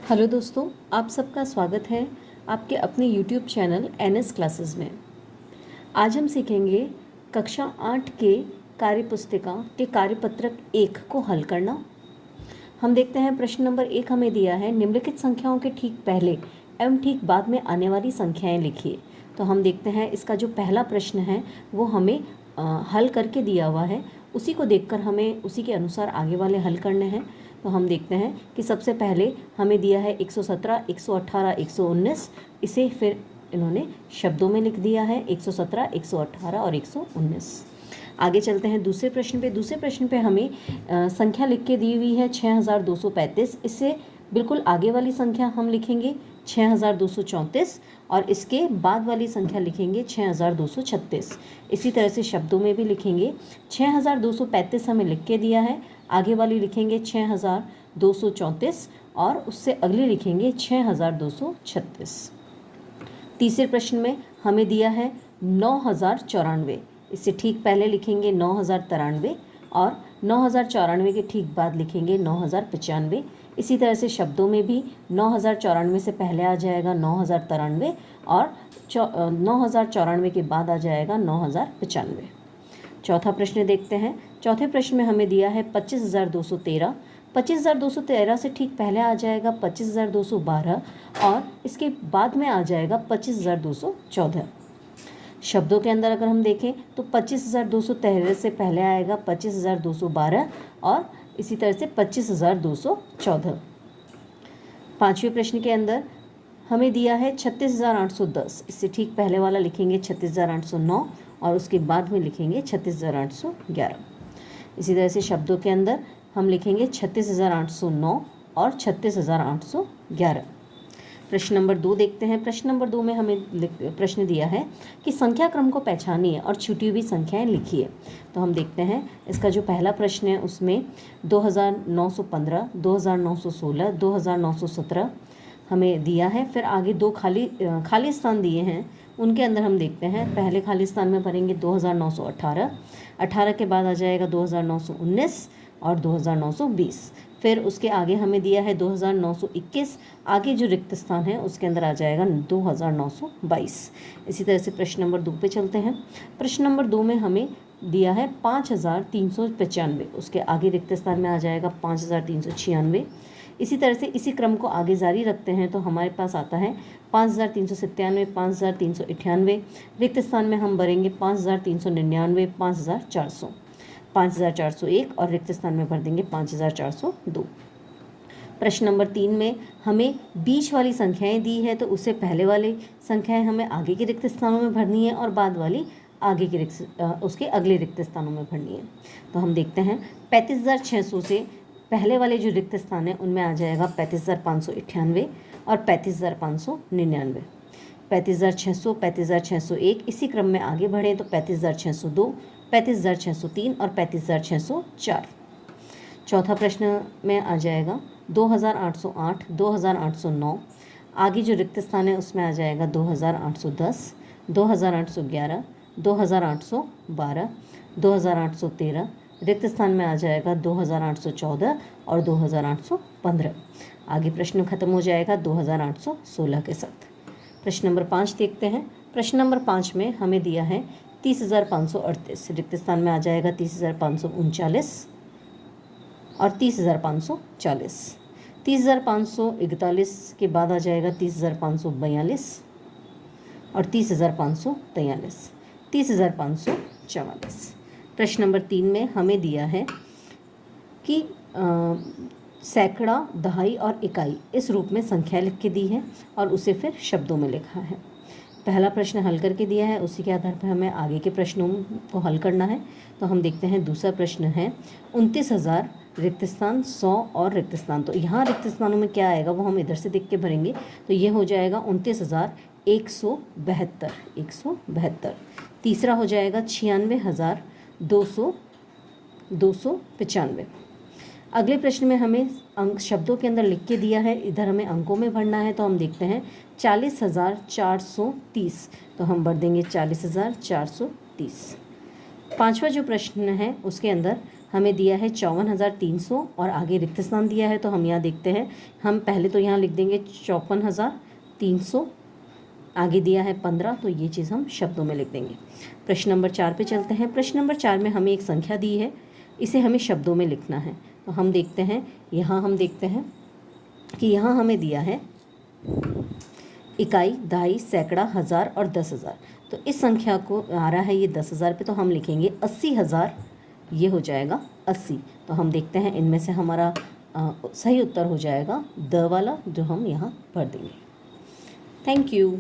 Hello दोस्तों, आप सबका स्वागत है आपके अपने YouTube चैनल NS क्लासेस में। आज हम सीखेंगे कक्षा 8 के कार्यपुस्तिका के कार्यपत्रक 1 को हल करना। हम देखते हैं प्रश्न नंबर 1 हमें दिया है, निम्नलिखित संख्याओं के ठीक पहले एवं ठीक बाद में आने वाली संख्याएं लिखिए। तो हम देखते हैं इसका जो पहला प्रश्न है वो हमें हल करके दिया हुआ है, उसी को देखकर हमें उसी के अनुसार आगे वाले हल करने हैं। तो हम देखते हैं कि सबसे पहले हमें दिया है 117, 118, 119। इसे फिर इन्होंने शब्दों में लिख दिया है 117, 118 और 119। आगे चलते हैं दूसरे प्रश्न पे। दूसरे प्रश्न पे हमें संख्या लिख के दी हुई है 6235। इससे बिल्कुल आगे वाली संख्या हम लिखेंगे 6234 और इसके बाद वाली संख्या लिखेंगे 6236। इसी तरह से शब्दों में भी लिखेंगे 6235 हमें लिख के दिया है, आगे वाली लिखेंगे 6234 और उससे अगली लिखेंगे 6236। तीसरे प्रश्न में हमें दिया है 9094। इससे ठीक पहले लिखेंगे 9093 और 9094 के ठीक बाद लिखेंगे 9095। इसी तरह से शब्दों में भी 9094 से पहले आ जाएगा 9093 और 9094 के बाद आ जाएगा 9095। चौथा प्रश्न देखते हैं। चौथे प्रश्न में हमें दिया है 25213। 25213 से ठीक पहले आ जाएगा 25212 और इसके बाद में आ जाएगा 25214। शब्दों के अंदर अगर हम देखें तो 25213 से पहले आएगा 25212 और इसी तरह से 25214। पांचवें प्रश्न के अंदर हमें दिया है 36810। इससे ठीक पहले वाला लिखेंगे 36809 और उसके बाद में लिखेंगे 36811। इसी तरह से शब्दों के अंदर हम लिखेंगे 36809 और 36811। प्रश्न नंबर 2 देखते हैं। प्रश्न नंबर 2 में हमें प्रश्न दिया है कि संख्या क्रम को पहचानिए और छूटी हुई संख्याएं लिखिए। तो हम देखते हैं इसका जो पहला प्रश्न है उसमें 2915, 2916, 2917 हमें दिया है। फिर आगे दो खाली स्थान दिए हैं, उनके अंदर हम देखते हैं पहले खाली स्थान में भरेंगे 2918, 18 के बाद आ जाएगा 2919 और 2920। फिर उसके आगे हमें दिया है 2921, आगे जो रिक्त स्थान है उसके अंदर आ जाएगा 2922। इसी तरह से प्रश्न नंबर 2 पे चलते हैं। प्रश्न नंबर 2 में हमें दिया है 5395, उसके आगे रिक्त स्थान में आ जाएगा 5396। इसी तरह से इसी क्रम को आगे जारी रखते हैं तो हमारे पास आता है 5397, 5398। रिक्त स्थान में हम भरेंगे 5399, 5400, 5401 और रिक्त स्थान में भर देंगे 5402। प्रश्न नंबर 3 में हमें बीच वाली संख्याएं दी है तो उससे पहले वाली संख्याएं हमें आगे के रिक्त स्थानों में भरनी है और बाद वाली आगे के उसके अगले रिक्त स्थानों में भरनी है। तो हम देखते हैं 35600 से पहले वाले जो रिक्त स्थान है उनमें आ जाएगा 35598 और 35599। 35600, 35601 इसी क्रम में आगे बढ़े तो 35602, 35603 और 35604। चौथा प्रश्न में आ जाएगा 2808, 2809। आगे जो रिक्त स्थान है उसमें आ जाएगा 2810, 2811, 2812, 2813। रिक्त स्थान में आ जाएगा 2814 और 2815। आगे प्रश्न खत्म हो जाएगा 2816 के साथ। प्रश्न नंबर 5 देखते हैं। प्रश्न नंबर 5 में हमें दिया है 30538। रिक्त स्थान में आ जाएगा 30539 और 30540। 30541 के बाद आ जाएगा 30542 और 30543, 30544। प्रश्न नंबर 3 में हमें दिया है कि सैकड़ा, दहाई और इकाई इस रूप में संख्या लिख के दी है और उसे फिर शब्दों में लिखा है। पहला प्रश्न हल करके दिया है, उसी के आधार पर हमें आगे के प्रश्नों को हल करना है। तो हम देखते हैं दूसरा प्रश्न है 29000 रिक्त स्थान, 100 और रिक्त स्थान। तो यहाँ रिक्त स्थानों में क्या आएगा वो हम इधर से देख के भरेंगे। तो ये हो जाएगा 29172। तीसरा हो जाएगा 96295। अगले प्रश्न में हमें अंक शब्दों के अंदर लिख के दिया है, इधर हमें अंकों में भरना है। तो हम देखते हैं 40430, तो हम भर देंगे 40430। पांचवा जो प्रश्न है उसके अंदर हमें दिया है 54,300 और आगे रिक्त स्थान दिया है, तो हम यहाँ देखते हैं, हम पहले तो यहाँ लिख देंगे 54,300, आगे दिया है 15, तो ये चीज़ हम शब्दों में लिख देंगे। प्रश्न नंबर 4 पे चलते हैं। प्रश्न नंबर 4 में हमें एक संख्या दी है, इसे हमें शब्दों में लिखना है। तो हम देखते हैं, यहाँ हम देखते हैं कि यहाँ हमें दिया है इकाई, दहाई, सैकड़ा, हज़ार और 10,000। तो इस संख्या को आ रहा है ये 10,000 पे, तो हम लिखेंगे 80,000, ये हो जाएगा 80। तो हम देखते हैं इनमें से हमारा सही उत्तर हो जाएगा द वाला, जो हम यहाँ भर देंगे। Thank you.